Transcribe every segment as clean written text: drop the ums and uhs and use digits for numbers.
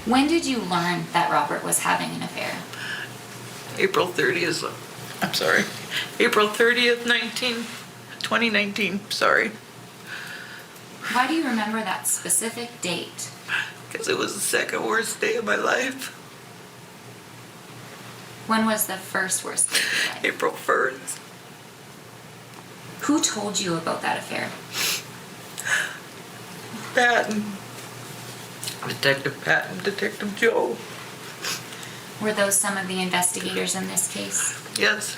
When did you learn that Robert was having an affair? April 30th, April 30th, 2019, sorry. Why do you remember that specific date? Because it was the second worst day of my life. When was the first worst day of your life? April 1st. Who told you about that affair? Patton. Detective Patton, Detective Joe. Were those some of the investigators in this case? Yes.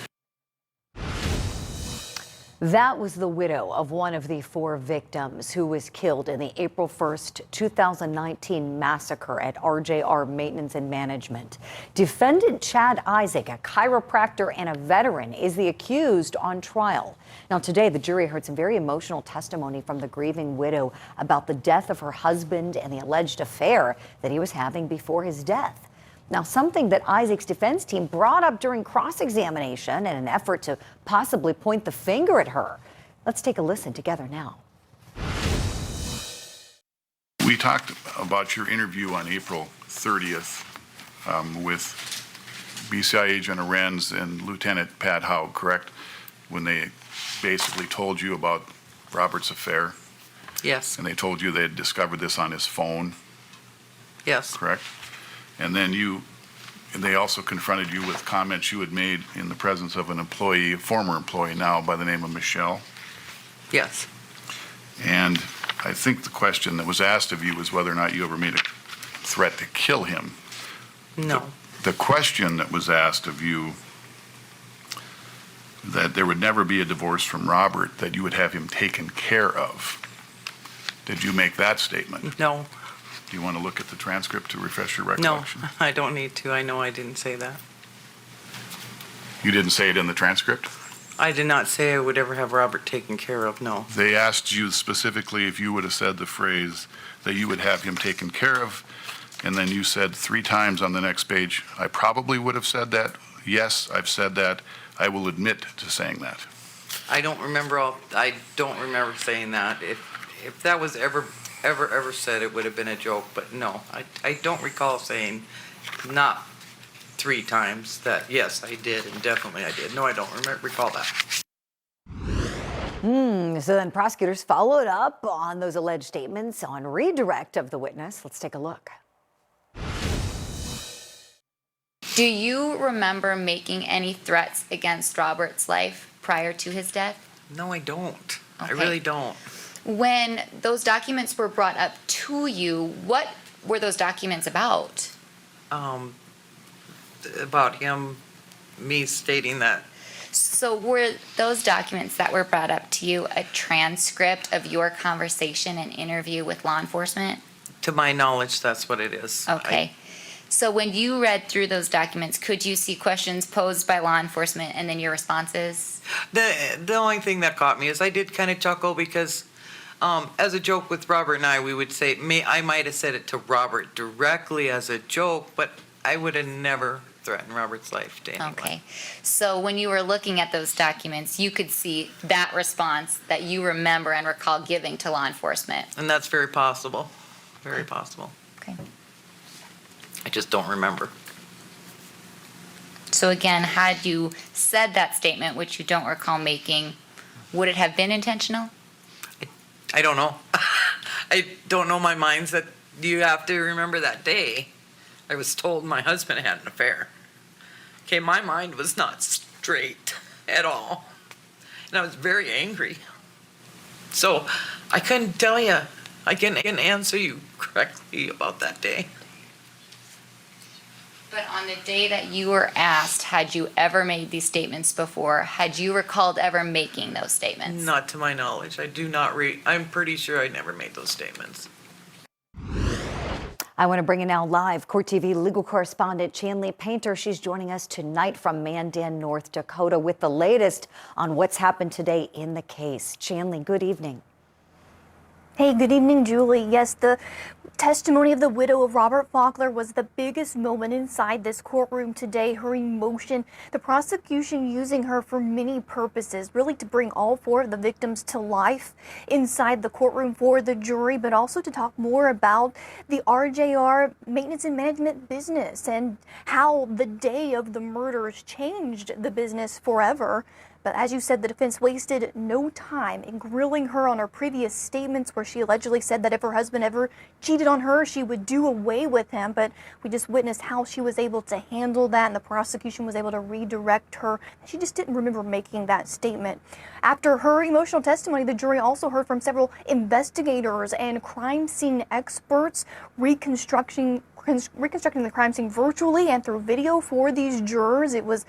That was the widow of one of the 4 victims who was killed in the April 1st, 2019 massacre at RJR Maintenance and Management. Defendant Chad Isaak, a chiropractor and a veteran, is the accused on trial. Now, today, the jury heard some very emotional testimony from the grieving widow about the death of her husband and the alleged affair that he was having before his death. Now, something that Isaac's defense team brought up during cross-examination in an effort to possibly point the finger at her. Let's take a listen together now. We talked about your interview on April 30th with BCI Agent Arenz and Lieutenant Pat Howe, correct? When they basically told you about Robert's affair? Yes. And they told you they had discovered this on his phone? Yes. Correct? And then they also confronted you with comments you had made in the presence of an employee, a former employee now by the name of Michelle. Yes. And I think the question that was asked of you was whether or not you ever made a threat to kill him. No. The question that was asked of you, that there would never be a divorce from Robert, that you would have him taken care of. Did you make that statement? No. Do you want to look at the transcript to refresh your No, recollection? I don't need to. I know I didn't say that. You didn't say it in the transcript? I did not say I would ever have Robert taken care of, no. They asked you specifically if you would have said the phrase that you would have him taken care of, and then you said 3 times on the next page, I probably would have said that. Yes, I've said that. I will admit to saying that. I don't remember saying that. If that was ever said, it would have been a joke, but no, I don't recall saying not 3 times that, yes, I did, and definitely I did. No, I don't recall that. So then prosecutors followed up on those alleged statements on redirect of the witness. Let's take a look. Do you remember making any threats against Robert's life prior to his death? No, I don't. Okay. I really don't. When those documents were brought up to you, what were those documents about? About me stating that. So were those documents that were brought up to you a transcript of your conversation and interview with law enforcement? To my knowledge, that's what it is. Okay. So when you read through those documents, could you see questions posed by law enforcement and then your responses? The only thing that caught me is I did kind of chuckle because as a joke with Robert and I, we would say, I might have said it to Robert directly as a joke, but I would have never threatened Robert's life to anyone. Okay. So when you were looking at those documents, you could see that response that you remember and recall giving to law enforcement. And that's very possible. Very possible. Okay. I just don't remember. So again, had you said that statement, which you don't recall making, would it have been intentional? I don't know. I don't know my mindset. You have to remember that day I was told my husband had an affair. Okay, my mind was not straight at all. And I was very angry. So I couldn't tell you. I can answer you correctly about that day. But on the day that you were asked, had you ever made these statements before? Had you recalled ever making those statements? Not to my knowledge. I do not I'm pretty sure I never made those statements. I want to bring in now live Court TV legal correspondent Chanley Painter. She's joining us tonight from Mandan, North Dakota with the latest on what's happened today in the case. Chanley, good evening. Hey, good evening, Julie. Yes, the testimony of the widow of Robert Faulkner was the biggest moment inside this courtroom today. Her emotion, the prosecution using her for many purposes, really to bring all four of the victims to life inside the courtroom for the jury, but also to talk more about the RJR maintenance and management business and how the day of the murders changed the business forever. But as you said, the defense wasted no time in grilling her on her previous statements where she allegedly said that if her husband ever cheated on her, she would do away with him. But we just witnessed how she was able to handle that, and the prosecution was able to redirect her. She just didn't remember making that statement. After her emotional testimony, the jury also heard from several investigators and crime scene experts reconstructing the crime scene virtually and through video for these jurors. It was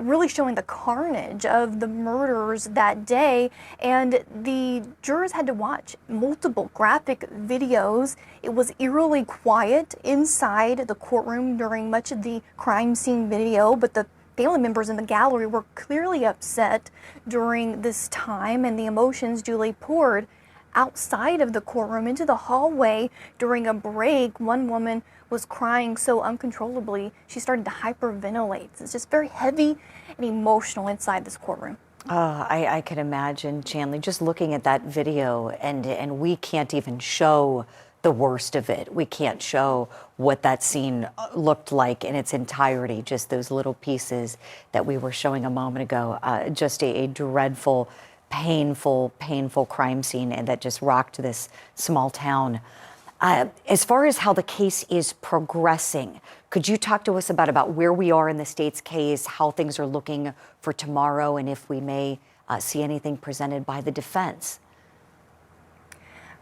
really showing the carnage of the murders that day, and the jurors had to watch multiple graphic videos. It was eerily quiet inside the courtroom during much of the crime scene video, but the family members in the gallery were clearly upset during this time, and the emotions, Julie, poured outside of the courtroom into the hallway during a break. One woman was crying so uncontrollably she started to hyperventilate. It's just very heavy and emotional inside this courtroom. I can imagine, Chanley, just looking at that video, and we can't even show the worst of it. We can't show what that scene looked like in its entirety, just those little pieces that we were showing a moment ago. Just a dreadful, painful crime scene, and that just rocked this small town. As far as how the case is progressing, could you talk to us about where we are in the state's case, how things are looking for tomorrow, and if we may see anything presented by the defense?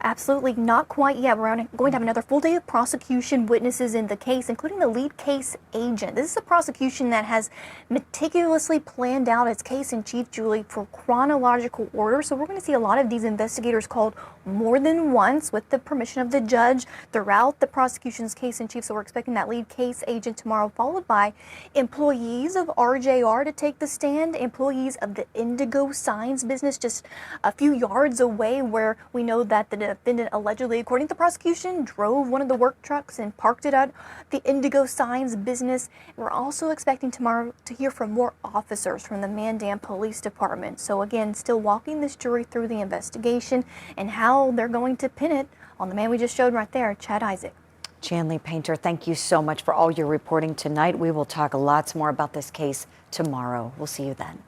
Absolutely not quite yet. We're going to have another full day of prosecution witnesses in the case, including the lead case agent. This is a prosecution that has meticulously planned out its case in chief, Julie, for chronological order. So we're going to see a lot of these investigators called more than once with the permission of the judge throughout the prosecution's case in chief. So we're expecting that lead case agent tomorrow, followed by employees of RJR to take the stand, employees of the Indigo Signs business just a few yards away, where we know that the defendant allegedly, according to the prosecution, drove one of the work trucks and parked it at the Indigo Signs business. We're also expecting tomorrow to hear from more officers from the Mandan Police Department. So again, still walking this jury through the investigation and how they're going to pin it on the man we just showed right there, Chad Isaak. Chanley Painter, thank you so much for all your reporting tonight. We will talk lots more about this case tomorrow. We'll see you then.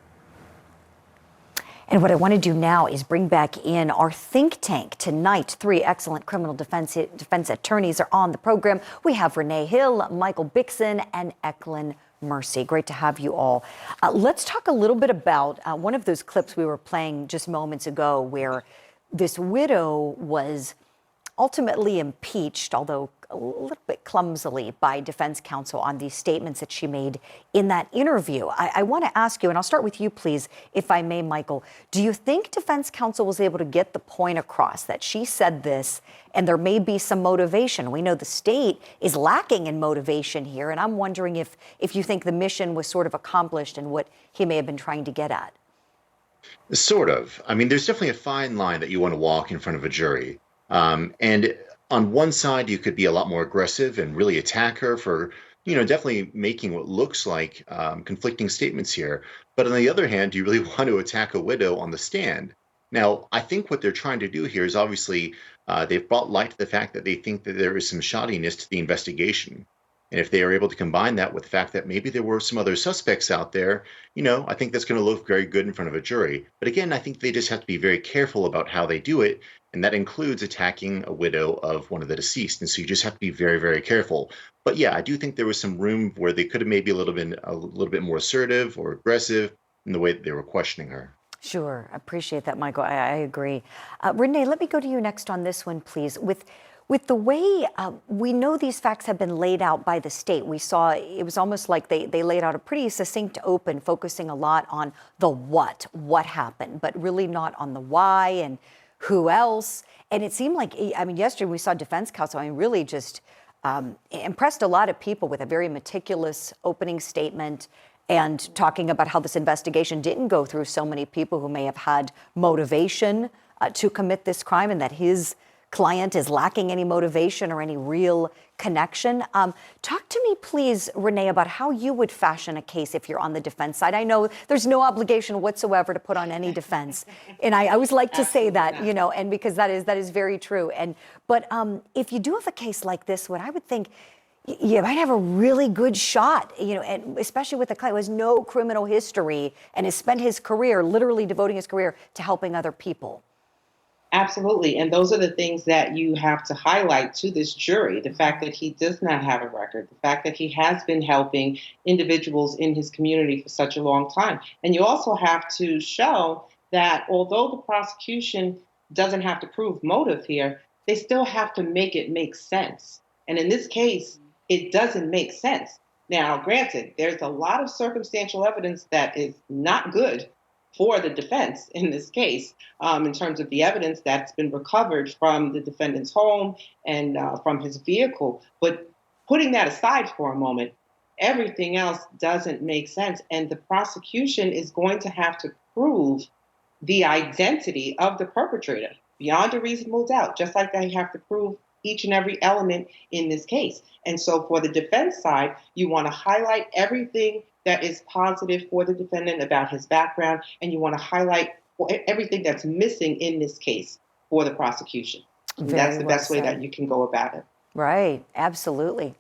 And what I want to do now is bring back in our think tank tonight. Three excellent criminal defense attorneys are on the program. We have Renee Hill, Michael Bixson, and Eklund Mercy. Great to have you all. Let's talk a little bit about one of those clips we were playing just moments ago, where this widow was ultimately impeached, although a little bit clumsily, by defense counsel on these statements that she made in that interview. I want to ask you, and I'll start with you, please, if I may, Michael. Do you think defense counsel was able to get the point across that she said this and there may be some motivation? We know the state is lacking in motivation here, and I'm wondering if you think the mission was sort of accomplished and what he may have been trying to get at. Sort of. I mean, there's definitely a fine line that you want to walk in front of a jury. And on one side, you could be a lot more aggressive and really attack her for, definitely making what looks like conflicting statements here. But on the other hand, you really want to attack a widow on the stand. Now, I think what they're trying to do here is obviously they've brought light to the fact that they think that there is some shoddiness to the investigation. And if they are able to combine that with the fact that maybe there were some other suspects out there, I think that's going to look very good in front of a jury. But again, I think they just have to be very careful about how they do it. And that includes attacking a widow of one of the deceased. And so you just have to be very, very careful. But yeah, I do think there was some room where they could have maybe a little bit more assertive or aggressive in the way that they were questioning her. Sure. I appreciate that, Michael. I agree. Renee, let me go to you next on this one, please. With the way we know these facts have been laid out by the state, we saw it was almost like they laid out a pretty succinct open, focusing a lot on the what happened, but really not on the why and who else. And it seemed like, yesterday we saw defense counsel, really just impressed a lot of people with a very meticulous opening statement and talking about how this investigation didn't go through so many people who may have had motivation to commit this crime, and that his client is lacking any motivation or any real connection. Talk to me, please, Renee, about how you would fashion a case if you're on the defense side. I know there's no obligation whatsoever to put on any defense, and I always like to say that, you know, and because that is very true. But if you do have a case like this one, I would think you might have a really good shot, you know, and especially with a client who has no criminal history and has spent his career, literally devoting his career to helping other people. Absolutely. And those are the things that you have to highlight to this jury. The fact that he does not have a record, the fact that he has been helping individuals in his community for such a long time. And you also have to show that although the prosecution doesn't have to prove motive here, they still have to make it make sense. And in this case, it doesn't make sense. Now, granted, there's a lot of circumstantial evidence that is not good for the defense in this case, in terms of the evidence that's been recovered from the defendant's home and from his vehicle. But putting that aside for a moment, everything else doesn't make sense. And the prosecution is going to have to prove the identity of the perpetrator beyond a reasonable doubt, just like they have to prove each and every element in this case. And so for the defense side, you want to highlight everything that is positive for the defendant about his background, and you want to highlight everything that's missing in this case for the prosecution. And that's the best way that you can go about it. Right, absolutely.